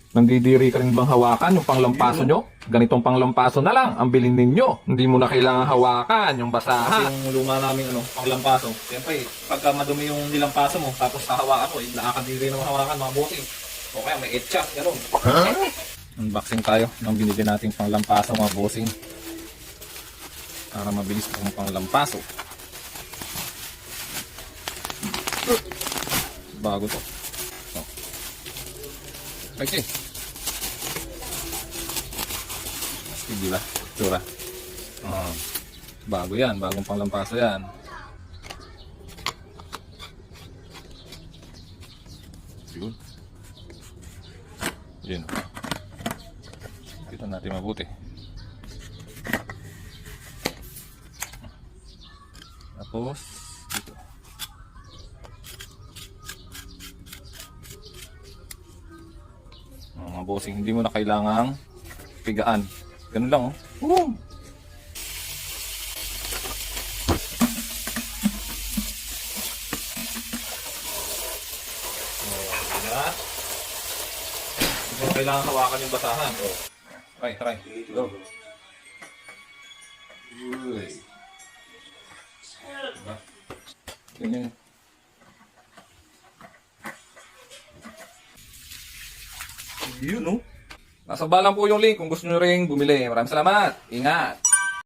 Nandidiri ka rin bang hawakan yung panglampaso nyo? Ganitong panglampaso na lang ang bilhin ninyo. Hindi mo na kailangan hawakan yung basahan. Kasi yung luma namin panglampaso. Siyempre, pagka madumi yung nilampaso mo, tapos hawakan mo, nakakadiri naman hawakan mga bossing. O kaya may etcha, gano'n. Unboxing tayo ng binili nating panglampaso mga bossing. Para mabilis itong panglampaso. Bago to. Oh. Okay. Sige ba? Tura. Bago yan. Bagong panglampaso yan. Yun. Yun. Kita natin mabuti. Tapos, dito. Mga bossing, hindi mo na kailangang pigaan. Ganun lang, oh. Woo! Hindi mo kailangan hawakan yung basahan. Oh. Try. Go. Uy. Diba? Ganyan. Yun, no? Nasa balang po yung link kung gusto nyo ring bumili. Maraming salamat. Ingat!